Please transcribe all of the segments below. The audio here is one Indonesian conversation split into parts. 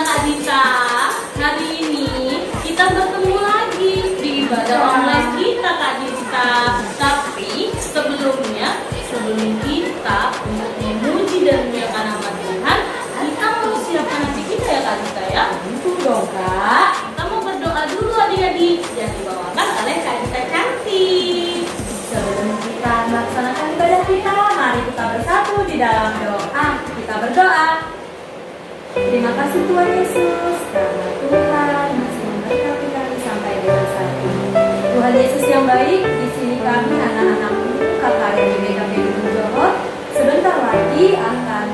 Kak Dita, hari ini kita bertemu lagi di ibadah online kita Kak Dita. Tapi sebelum kita untuk memuji dan memuliakan nama Tuhan, kita mau siapkan hati kita ya Kak Dita ya. Tentu dong Kak. Kita mau berdoa dulu adik-adik yang dibawakan oleh Kak Dita cantik. Sebelum kita melaksanakan ibadah kita, mari kita bersatu di dalam doa. Kita berdoa. Terima kasih Tuhan Yesus, karena Tuhan masih memberkati kami sampai dengan saat ini. Tuhan Yesus yang baik, di sini kami anak-anakmu, kakak dari BKP Gunung Johor, sebentar lagi akan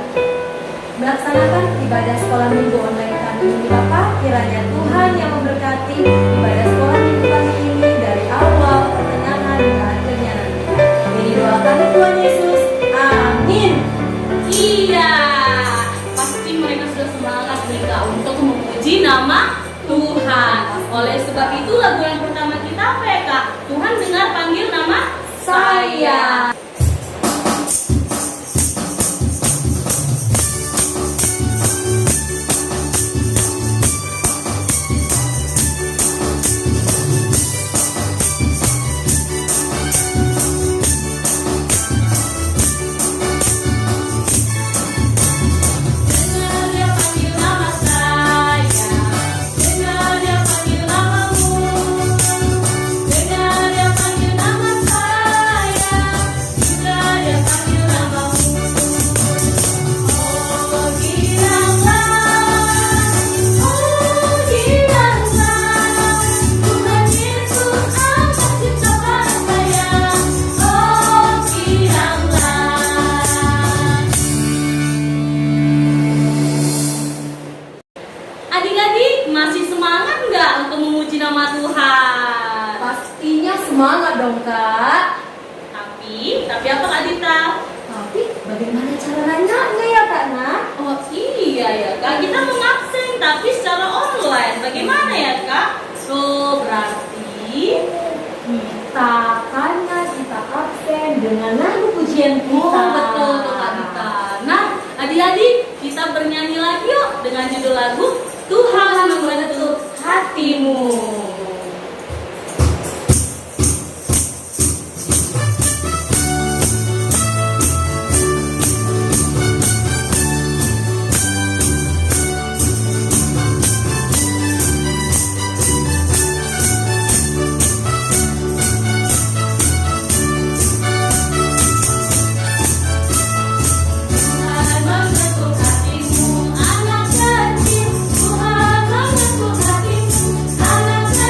melaksanakan ibadah sekolah minggu online kami ini Bapak. Kiranya Tuhan yang memberkati ibadah sekolah minggu kami ini dari awal, pertengahan, hingga akhirnya nanti. Ini doa kami Tuhan Yesus. Amin. Iya, pasti mereka sudah semangat nih Kak untuk memuji nama Tuhan. Oleh sebab itu lagu yang pertama kita apa ya Kak? Tuhan dengar panggil nama saya. Adik-adik masih semangat nggak untuk memuji nama Tuhan? Pastinya semangat dong Kak. Tapi apa Kak Dita? Tapi bagaimana cara nanyanya ya Kak Nak? Oh iya ya Kak, kita mengabsen tapi secara online. Bagaimana ya Kak? So berarti Kita absen dengan lagu pujian kita. oh betul tuh Kak Dita. Nah adik-adik kita bernyanyi lagi yuk dengan judul lagu Tuhan membentuk hatimu. Tuhan membentuk hatimu, anak kecil. Tuhan membentuk hatimu, anak kecil.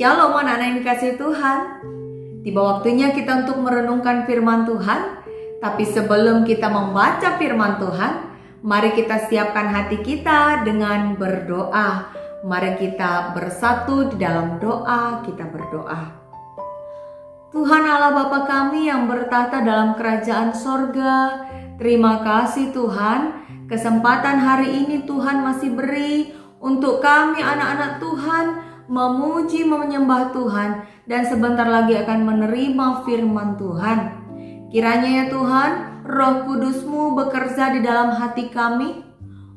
Shalom anak-anak yang dikasihi Tuhan. Tiba waktunya kita untuk merenungkan firman Tuhan. Tapi sebelum kita membaca firman Tuhan, mari kita siapkan hati kita dengan berdoa. Mari kita bersatu di dalam doa, kita berdoa. Tuhan Allah Bapa kami yang bertahta dalam kerajaan sorga, terima kasih Tuhan. Kesempatan hari ini Tuhan masih beri untuk kami anak-anak Tuhan memuji, menyembah Tuhan, dan sebentar lagi akan menerima firman Tuhan. Kiranya ya Tuhan, Roh Kudus-Mu bekerja di dalam hati kami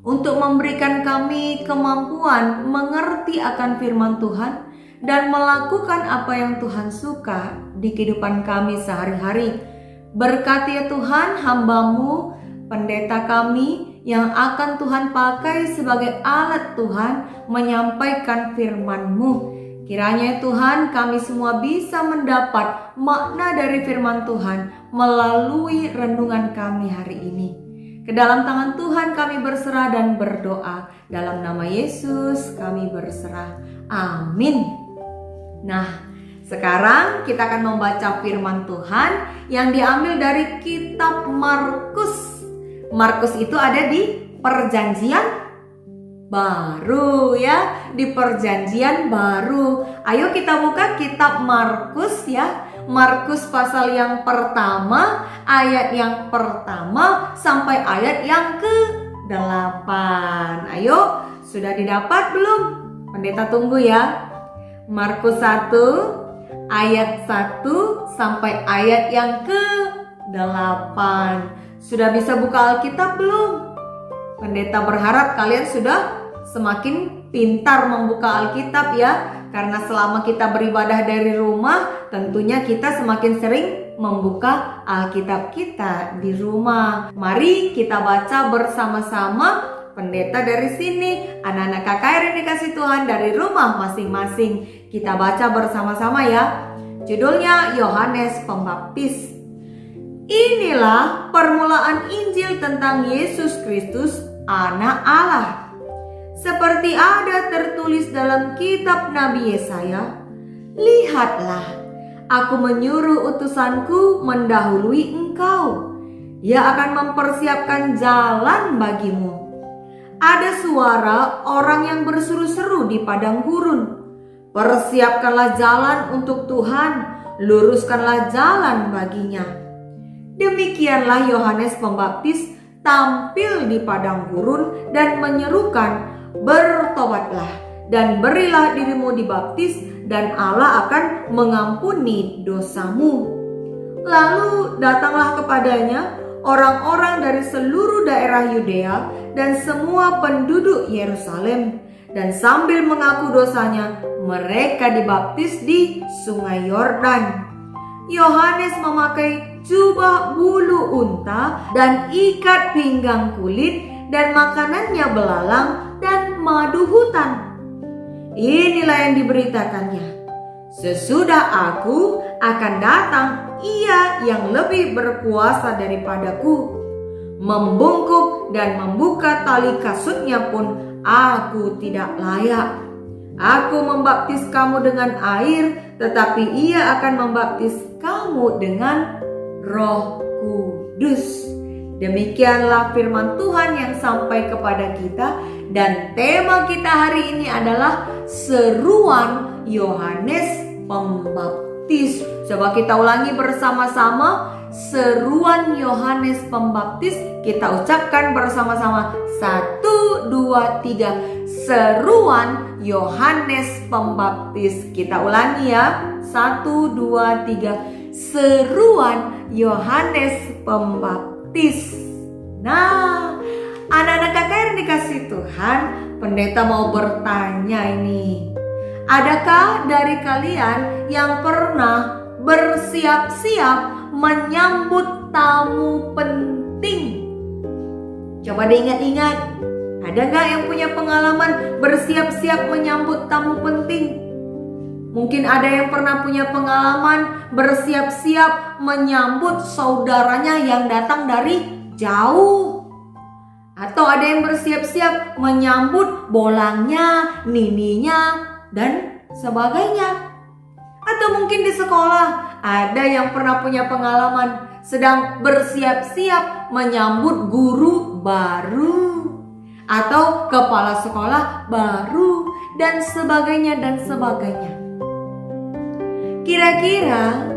untuk memberikan kami kemampuan mengerti akan firman Tuhan dan melakukan apa yang Tuhan suka di kehidupan kami sehari-hari. Berkati ya Tuhan hamba-Mu, pendeta kami yang akan Tuhan pakai sebagai alat Tuhan menyampaikan firman-Mu. Kiranya Tuhan kami semua bisa mendapat makna dari firman Tuhan melalui renungan kami hari ini. Ke dalam tangan Tuhan kami berserah dan berdoa. Dalam nama Yesus kami berserah. Amin. Nah, sekarang kita akan membaca firman Tuhan yang diambil dari kitab Markus. Markus itu ada di Perjanjian Baru ya, di Perjanjian Baru. Ayo kita buka kitab Markus ya. Markus pasal yang pertama, ayat yang pertama sampai ayat yang ke-8. Ayo, sudah didapat belum? Pendeta tunggu ya. Markus 1 ayat 1 sampai ayat yang ke-8. Sudah bisa buka Alkitab belum? Pendeta berharap kalian sudah semakin pintar membuka Alkitab ya. Karena selama kita beribadah dari rumah, tentunya kita semakin sering membuka Alkitab kita di rumah. Mari kita baca bersama-sama. Pendeta dari sini, anak-anak KKR yang dikasih Tuhan dari rumah masing-masing. Kita baca bersama-sama ya. Judulnya Yohanes Pembaptis. Inilah permulaan Injil tentang Yesus Kristus, Anak Allah. Seperti ada tertulis dalam kitab Nabi Yesaya, lihatlah, aku menyuruh utusanku mendahului engkau. Ia akan mempersiapkan jalan bagimu. Ada suara orang yang berseru-seru di padang gurun. Persiapkanlah jalan untuk Tuhan, luruskanlah jalan baginya. Demikianlah Yohanes Pembaptis tampil di padang gurun dan menyerukan, bertobatlah dan berilah dirimu dibaptis dan Allah akan mengampuni dosamu. Lalu datanglah kepadanya orang-orang dari seluruh daerah Yudea dan semua penduduk Yerusalem, dan sambil mengaku dosanya mereka dibaptis di Sungai Yordan. Yohanes memakai jubah bulu unta dan ikat pinggang kulit, dan makanannya belalang dan madu hutan. Inilah yang diberitakannya, sesudah aku akan datang Ia yang lebih berkuasa daripadaku. Membungkuk dan membuka tali kasutnya pun aku tidak layak. Aku membaptis kamu dengan air, tetapi Ia akan membaptis kamu dengan Roh Kudus. Demikianlah firman Tuhan yang sampai kepada kita, dan tema kita hari ini adalah seruan Yohanes Pembaptis. Coba kita ulangi bersama-sama, seruan Yohanes Pembaptis. Kita ucapkan bersama-sama, 1, 2, 3. Seruan Yohanes Pembaptis. Kita ulangi ya, 1, 2, 3. Seruan Yohanes Pembaptis. Nah, anak-anak KKR yang dikasih Tuhan, pendeta mau bertanya ini. Adakah dari kalian yang pernah bersiap-siap menyambut tamu penting? Coba diingat-ingat. Ada gak yang punya pengalaman bersiap-siap menyambut tamu penting? Mungkin ada yang pernah punya pengalaman bersiap-siap menyambut saudaranya yang datang dari jauh. Atau ada yang bersiap-siap menyambut bolangnya, nininya, dan sebagainya. Atau mungkin di sekolah ada yang pernah punya pengalaman sedang bersiap-siap menyambut guru baru atau kepala sekolah baru dan sebagainya dan sebagainya. Kira-kira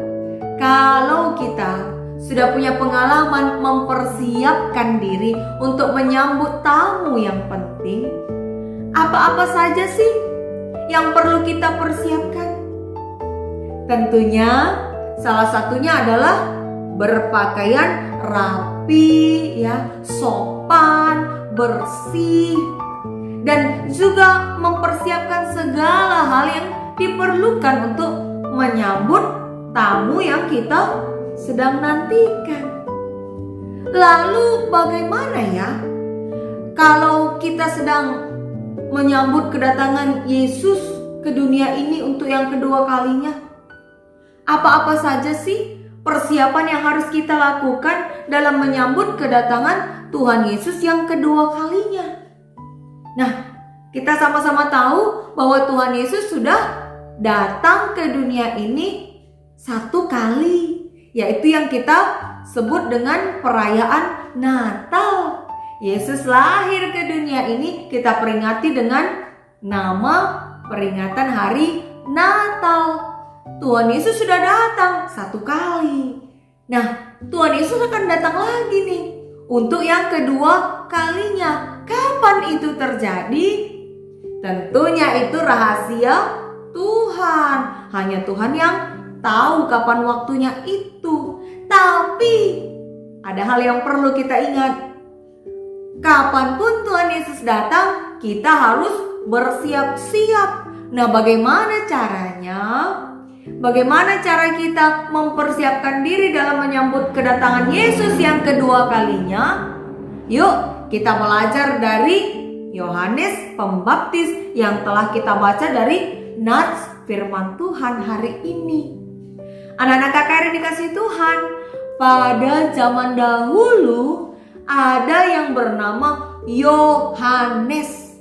kalau kita sudah punya pengalaman mempersiapkan diri untuk menyambut tamu yang penting, apa-apa saja sih yang perlu kita persiapkan? Tentunya salah satunya adalah berpakaian rapi, ya, sopan, bersih, dan juga mempersiapkan segala hal yang diperlukan untuk menyambut tamu yang kita sedang nantikan. Lalu bagaimana ya kalau kita sedang menyambut kedatangan Yesus ke dunia ini untuk yang kedua kalinya? Apa-apa saja sih persiapan yang harus kita lakukan dalam menyambut kedatangan Tuhan Yesus yang kedua kalinya? Nah, kita sama-sama tahu bahwa Tuhan Yesus sudah datang ke dunia ini satu kali, yaitu yang kita sebut dengan perayaan Natal. Yesus lahir ke dunia ini kita peringati dengan nama peringatan hari Natal. Tuhan Yesus sudah datang satu kali. Nah, Tuhan Yesus akan datang lagi nih untuk yang kedua kalinya. Kapan itu terjadi? Tentunya itu rahasia Tuhan. Hanya Tuhan yang tahu kapan waktunya itu. Tapi ada hal yang perlu kita ingat. Kapanpun Tuhan Yesus datang, kita harus bersiap-siap. Nah, bagaimana caranya? Bagaimana cara kita mempersiapkan diri dalam menyambut kedatangan Yesus yang kedua kalinya? Yuk, kita belajar dari Yohanes Pembaptis yang telah kita baca dari nats firman Tuhan hari ini. Anak-anak KKR yang dikasihi Tuhan, pada zaman dahulu ada yang bernama Yohanes.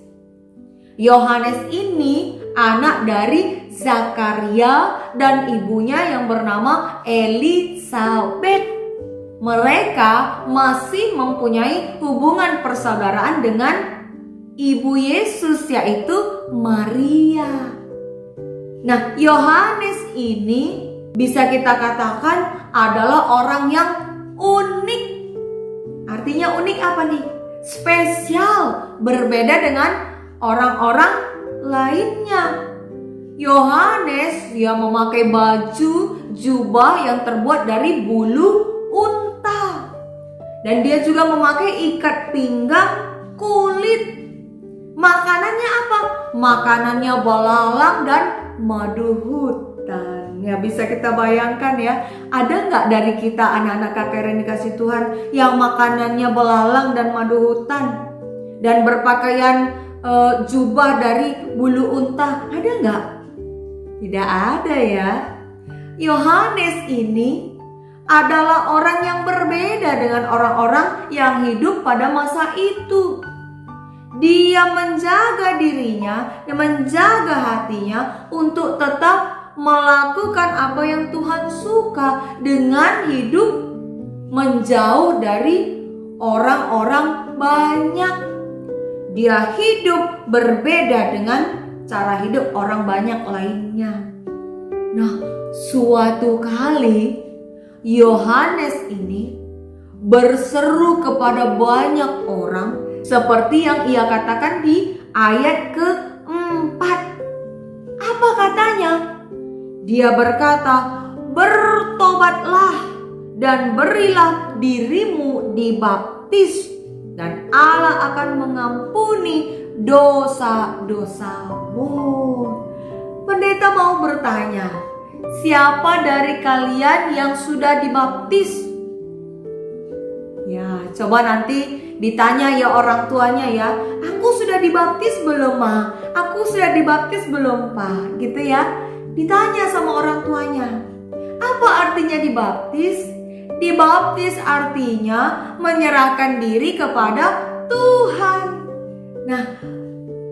Yohanes ini anak dari Zakaria dan ibunya yang bernama Elisabet. Mereka masih mempunyai hubungan persaudaraan dengan ibu Yesus, yaitu Maria. Nah, Yohanes ini bisa kita katakan adalah orang yang unik. Artinya unik apa nih? Spesial, berbeda dengan orang-orang lainnya. Yohanes dia memakai baju jubah yang terbuat dari bulu unta. Dan dia juga memakai ikat pinggang kulit. Makanannya apa? Makanannya belalang dan madu hutan. Ya, bisa kita bayangkan ya. Ada nggak dari kita anak-anak KKR yang dikasih Tuhan yang makanannya belalang dan madu hutan? Dan berpakaian jubah dari bulu unta? Ada nggak? Tidak ada ya. Yohanes ini adalah orang yang berbeda dengan orang-orang yang hidup pada masa itu. Dia menjaga dirinya dan menjaga hatinya untuk tetap melakukan apa yang Tuhan suka dengan hidup menjauh dari orang-orang banyak. Dia hidup berbeda dengan cara hidup orang banyak lainnya. Nah, suatu kali Yohanes ini berseru kepada banyak orang seperti yang ia katakan di ayat ke-4. Apa katanya? Dia berkata, "Bertobatlah dan berilah dirimu dibaptis, dan Allah akan mengampuni dosa-dosamu." Pendeta mau bertanya, siapa dari kalian yang sudah dibaptis? Ya, coba nanti ditanya ya orang tuanya ya, "Aku sudah dibaptis belum, Ma? Aku sudah dibaptis belum, Pak?" Gitu ya. Ditanya sama orang tuanya. Apa artinya dibaptis? Dibaptis artinya menyerahkan diri kepada Tuhan. Nah,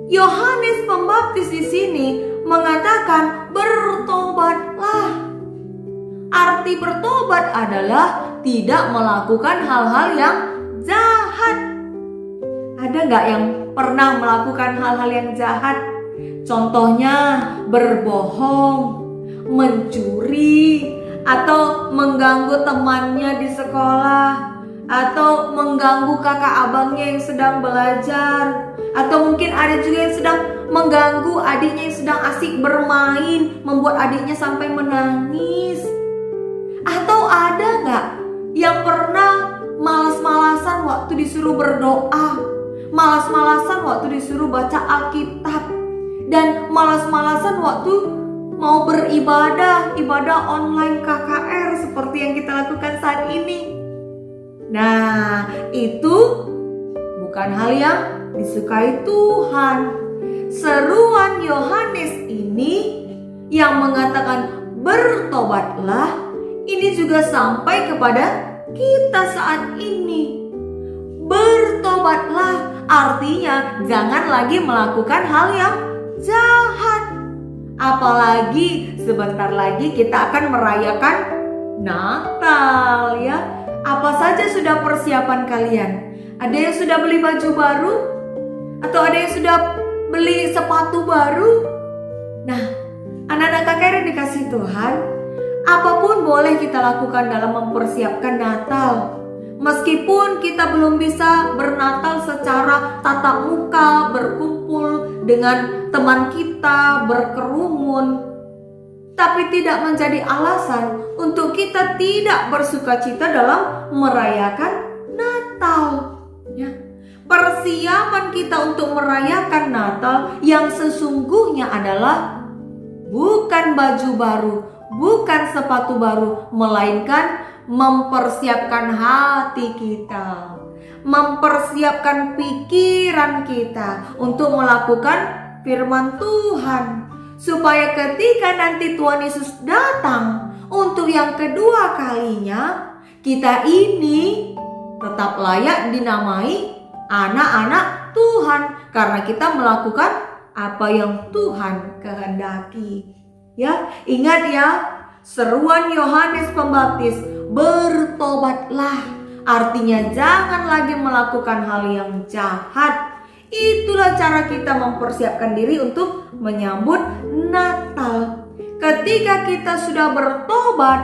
Yohanes Pembaptis di sini mengatakan, "Bertobatlah arti bertobat adalah tidak melakukan hal-hal yang jahat. Ada nggak yang pernah melakukan hal-hal yang jahat? Contohnya berbohong, mencuri, atau mengganggu temannya di sekolah, atau mengganggu kakak abangnya yang sedang belajar, atau mungkin ada juga yang sedang mengganggu adiknya yang sedang asik bermain, membuat adiknya sampai menangis. Atau ada nggak yang pernah malas-malasan waktu disuruh berdoa, malas-malasan waktu disuruh baca Alkitab, dan malas-malasan waktu mau beribadah, ibadah online KKR seperti yang kita lakukan saat ini? Nah, itu bukan hal yang disukai Tuhan. Seruan Yohanes ini yang mengatakan bertobatlah, ini juga sampai kepada kita saat ini. Bertobatlah artinya jangan lagi melakukan hal yang jahat. Apalagi sebentar lagi kita akan merayakan Natal ya. Apa saja sudah persiapan kalian? Ada yang sudah beli baju baru? Atau ada yang sudah beli sepatu baru? Nah, anak-anak KKR yang dikasih Tuhan, apapun boleh kita lakukan dalam mempersiapkan Natal. Meskipun kita belum bisa bernatal secara tatap muka, berkumpul dengan teman kita, berkerumun, tapi tidak menjadi alasan untuk kita tidak bersukacita dalam merayakan Natal. Ya. Persiapan kita untuk merayakan Natal yang sesungguhnya adalah bukan baju baru, bukan sepatu baru, melainkan mempersiapkan hati kita, mempersiapkan pikiran kita untuk melakukan firman Tuhan. Supaya ketika nanti Tuhan Yesus datang untuk yang kedua kalinya, kita ini tetap layak dinamai anak-anak Tuhan karena kita melakukan apa yang Tuhan kehendaki. Ya, ingat ya, seruan Yohanes Pembaptis, bertobatlah, artinya jangan lagi melakukan hal yang jahat. Itulah cara kita mempersiapkan diri untuk menyambut Natal. Ketika kita sudah bertobat,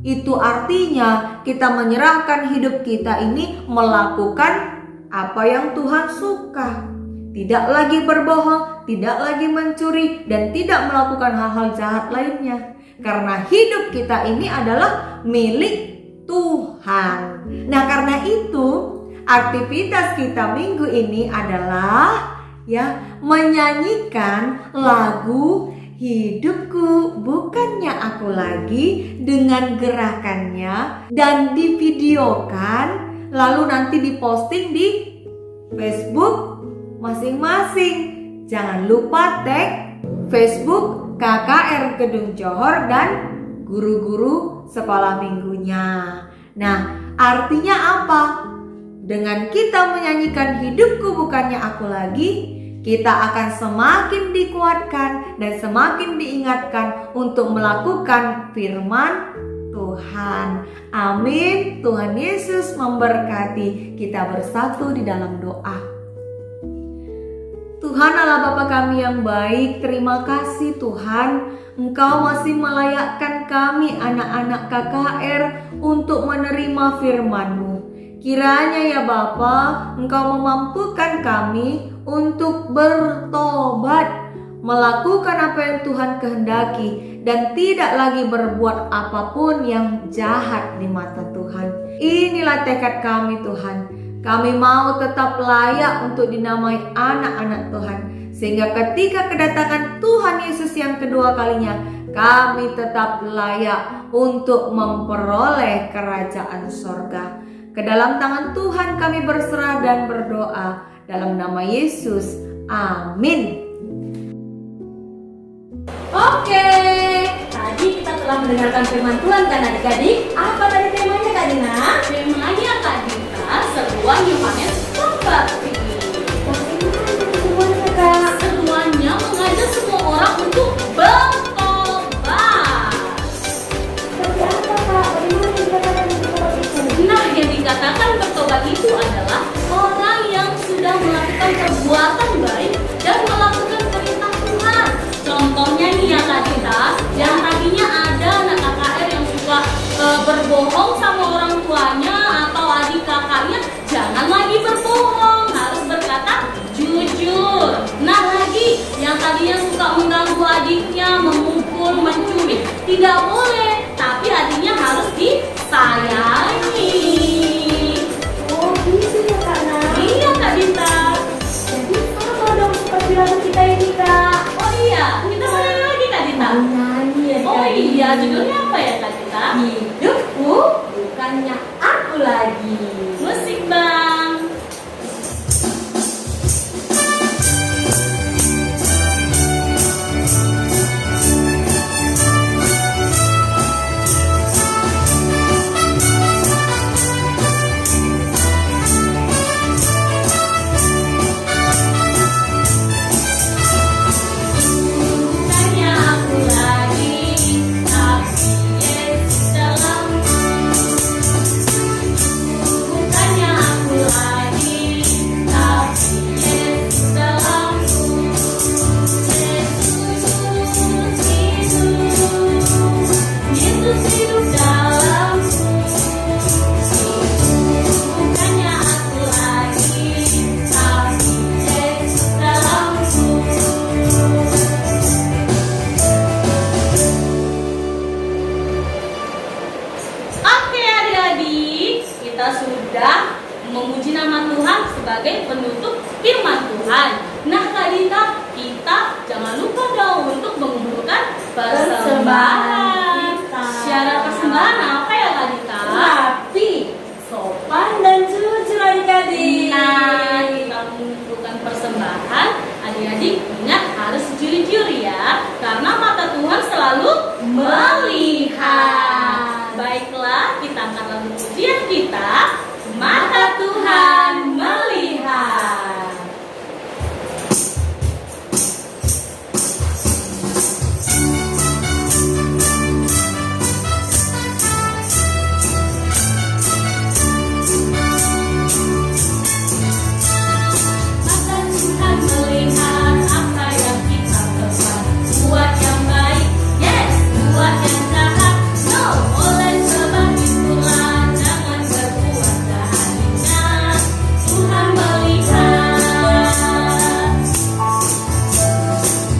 itu artinya kita menyerahkan hidup kita ini melakukan apa yang Tuhan suka. Tidak lagi berbohong, tidak lagi mencuri, dan tidak melakukan hal-hal jahat lainnya. Karena hidup kita ini adalah milik Tuhan. Nah, karena itu aktivitas kita minggu ini adalah menyanyikan lagu Hidupku Bukannya Aku Lagi dengan gerakannya dan divideokan, lalu nanti diposting di Facebook masing-masing. Jangan lupa tag Facebook KKR Gedung Johor dan guru-guru sekolah minggunya. Nah, artinya apa? Dengan kita menyanyikan Hidupku Bukannya Aku Lagi, kita akan semakin dikuatkan dan semakin diingatkan untuk melakukan firman Tuhan. Amin. Tuhan Yesus memberkati. Kita bersatu di dalam doa. Tuhan Allah Bapa kami yang baik, terima kasih Tuhan, Engkau masih melayakkan kami anak-anak KKR untuk menerima firman-Mu. Kiranya ya Bapa, Engkau memampukan kami untuk bertobat, melakukan apa yang Tuhan kehendaki, dan tidak lagi berbuat apapun yang jahat di mata Tuhan. Inilah tekad kami Tuhan. Kami mau tetap layak untuk dinamai anak-anak Tuhan, sehingga ketika kedatangan Tuhan Yesus yang kedua kalinya, kami tetap layak untuk memperoleh kerajaan sorga. Ke dalam tangan Tuhan kami berserah dan berdoa dalam nama Yesus. Amin. Oke, tadi kita telah mendengarkan firman Tuhan kan adik-adik. Apa tadi temanya Kak Dina? Temanya Kak Dita, seruan Yohanes Pembaptis. Semuanya Kak. Seruannya mengajak semua orang untuk bertobat. Seperti apa Kak? itu adalah orang yang sudah melakukan perbuatan baik dan melakukan perintah Tuhan. Contohnya nih ya Kak Dita, yang tadinya ada anak KKR yang suka berbohong sama orang tuanya atau adik kakaknya, jangan lagi berbohong, harus berkata jujur. Nah lagi, yang tadinya suka mengganggu adiknya, memukul, mencuri, tidak boleh, tapi adiknya harus disayangi. Oh gitu ya Kak Nat. Iya Kak Dita. Jadi apa dong seperti lagu kita ini Kak? Oh iya, kita mau nyanyi lagi Kak Dita. Mau nyanyi ya Oh Kak iya, Dita. judulnya apa ya Kak Dita? Hidupku bukannya aku lagi. Musik Bang. Bukannya aku lagi, tapi Yesus dalamku. Bukannya aku lagi, tapi Yesus dalamku. Yesus hidup dalamku. Bukannya aku lagi, tapi Yesus dalamku. Oke adik-adik, kita sudah memuji nama Tuhan sebagai penutup firman Tuhan. Nah Kak Dita, kita jangan lupa dong untuk mengumpulkan persembahan. Kita. Syarat persembahan apa ya Kak Dita? Tapi sopan dan jujur adik-adik. Nah, kita mengumpulkan persembahan, adik-adik ingat harus jujur ya, karena mata Tuhan selalu melihat. Baiklah, kita akan lakukan pujian kita, mata Tuhan melihat. Mata Tuhan melihat apa yang kita perbuat. Buat yang baik, yes. Buat yang jahat, no. Oleh sebab itulah jangan berbuat jahatnya. Tuhan melihat.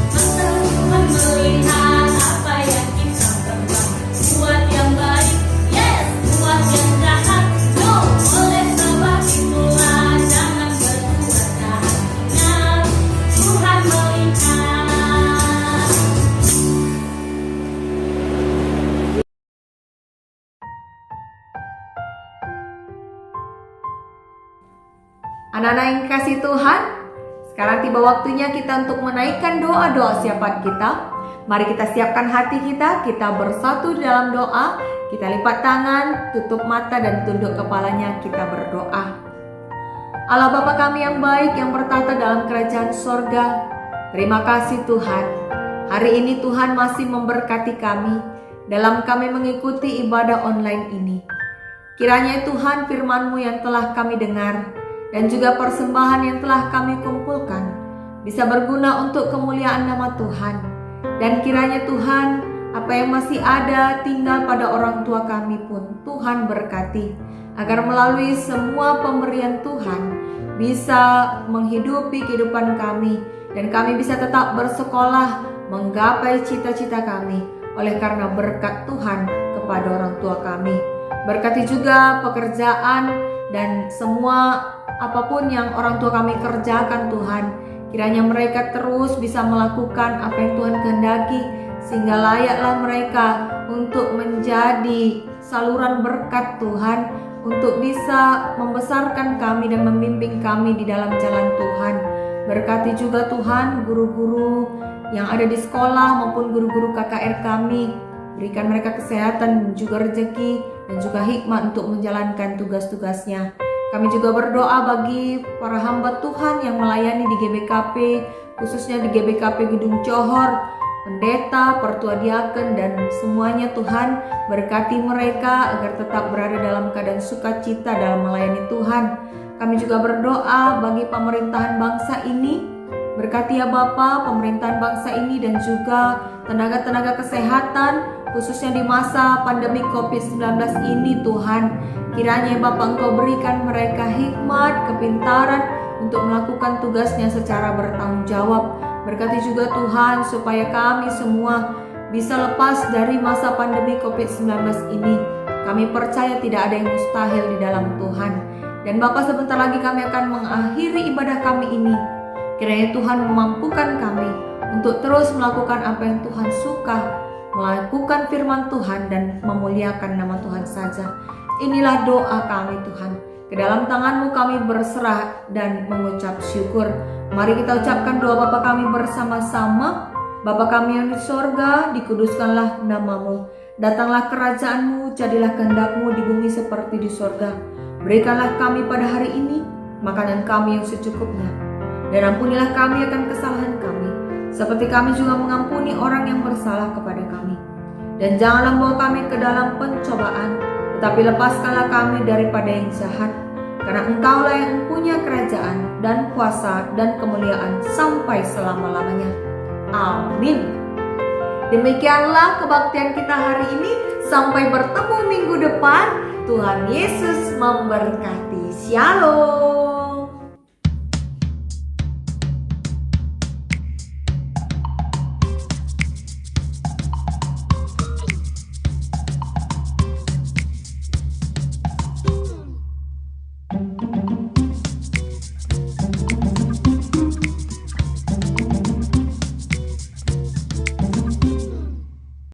Mata Tuhan melihat apa yang kita perbuat. Buat yang baik, yes. Buat yang jahat, no. Oleh sebab itulah jangan berbuat jahatnya. Tuhan melihat. Anak-anak yang kasih Tuhan, sekarang tiba waktunya kita untuk menaikkan doa-doa siapan kita. Mari kita siapkan hati kita bersatu di dalam doa. Kita lipat tangan, tutup mata dan tunduk kepalanya, kita berdoa. Allah Bapa kami yang baik yang bertata dalam kerajaan sorga, terima kasih Tuhan. Hari ini Tuhan masih memberkati kami dalam kami mengikuti ibadah online ini. Kiranya Tuhan firman-Mu yang telah kami dengar dan juga persembahan yang telah kami kumpulkan bisa berguna untuk kemuliaan nama Tuhan. Dan kiranya Tuhan, apa yang masih ada tinggal pada orang tua kami pun Tuhan berkati, agar melalui semua pemberian Tuhan bisa menghidupi kehidupan kami dan kami bisa tetap bersekolah menggapai cita-cita kami oleh karena berkat Tuhan kepada orang tua kami. Berkati juga pekerjaan dan semua apapun yang orang tua kami kerjakan Tuhan. Kiranya mereka terus bisa melakukan apa yang Tuhan kehendaki, sehingga layaklah mereka untuk menjadi saluran berkat Tuhan, untuk bisa membesarkan kami dan membimbing kami di dalam jalan Tuhan. Berkati juga Tuhan guru-guru yang ada di sekolah maupun guru-guru KKR kami. Berikan mereka kesehatan, juga rezeki dan juga hikmat untuk menjalankan tugas-tugasnya. Kami juga berdoa bagi para hamba Tuhan yang melayani di GBKP, khususnya di GBKP Gedung Johor. pendeta, pertua diaken, dan semuanya Tuhan. Berkati mereka agar tetap berada dalam keadaan sukacita dalam melayani Tuhan. Kami juga berdoa bagi pemerintahan bangsa ini. Berkati ya Bapa pemerintahan bangsa ini dan juga tenaga-tenaga kesehatan khususnya di masa pandemi COVID-19 ini Tuhan. Kiranya Bapa Engkau berikan mereka hikmat, kepintaran untuk melakukan tugasnya secara bertanggung jawab. Berkati juga Tuhan supaya kami semua bisa lepas dari masa pandemi COVID-19 ini. Kami percaya tidak ada yang mustahil di dalam Tuhan. Dan Bapa sebentar lagi kami akan mengakhiri ibadah kami ini. Kiranya Tuhan memampukan kami untuk terus melakukan apa yang Tuhan suka, melakukan firman Tuhan dan memuliakan nama Tuhan saja. Inilah doa kami Tuhan. Ke dalam tangan-Mu kami berserah dan mengucap syukur. Mari kita ucapkan doa Bapa kami bersama-sama. Bapa kami yang di sorga, dikuduskanlah nama-Mu. Datanglah kerajaan-Mu, jadilah kehendak-Mu di bumi seperti di sorga. Berikanlah kami pada hari ini makanan kami yang secukupnya. Dan ampunilah kami akan kesalahan kami, seperti kami juga mengampuni orang yang bersalah kepada kami. Dan janganlah bawa kami ke dalam pencobaan, tetapi lepaskanlah kami daripada yang jahat. Karena Engkaulah yang punya kerajaan dan kuasa dan kemuliaan sampai selama-lamanya. Amin. Demikianlah kebaktian kita hari ini. Sampai bertemu minggu depan. Tuhan Yesus memberkati. Shalom.